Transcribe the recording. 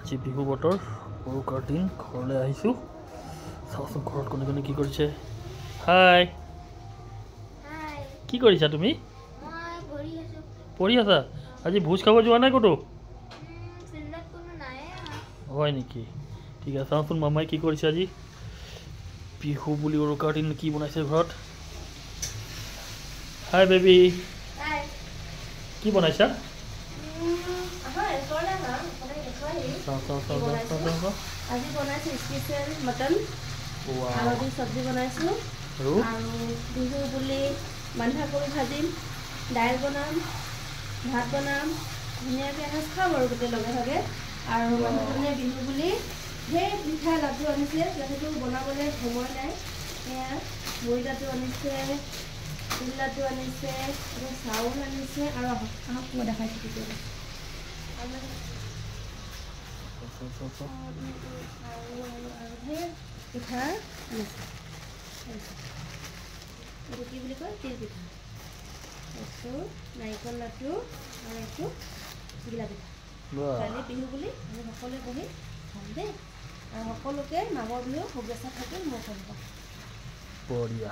আজি বিহু বতৰ উৰুকাৰ দিন ঘৰলৈ আহিছোঁ চাওঁচোন ঘৰত কোনে কোনে কি কৰিছে হাই কি কৰিছা তুমি পঢ়ি আছা আজি ভোজ খাব যোৱা নাই ক'তো হয় নেকি ঠিক আছে চাওঁচোন মামাই কি কৰিছে আজি বিহু বুলি উৰুকাৰ দিন কি বনাইছে ঘৰত হাই বেবী কি বনাইছা আজি বনাইছো স্পেচিয়েল মটন হালধি চব্জি বনাইছো আৰু বিহু বুলি বন্ধাকবি ভাজিম দাইল বনাম ভাত বনাম ধুনীয়াকৈ এসাঁজ খাম আৰু গোটেই লগে ভাগে আৰু মানুহজনে বিহু বুলি ঢেৰ পিঠা লাডু আনিছে সেইটো বনাবলৈ সময় নাই এয়া মুড়ি লাডু আনিছে তিল লাডু আনিছে আৰু চাউল আনিছে আৰু আহক মই দেখাইছোঁ কেতিয়াবা পিঠা এইটো কি বুলি কয় তিল পিঠা এইটো নাৰিকল লাডু আৰু এইটো ঘিলা পিঠা কাইলৈ বিহু বুলি আমি সকলোৱে বহি খাম দেই আৰু সকলোকে মাঘৰ বিহু শুভেচ্ছা থাকিল মই কম বঢ়িয়া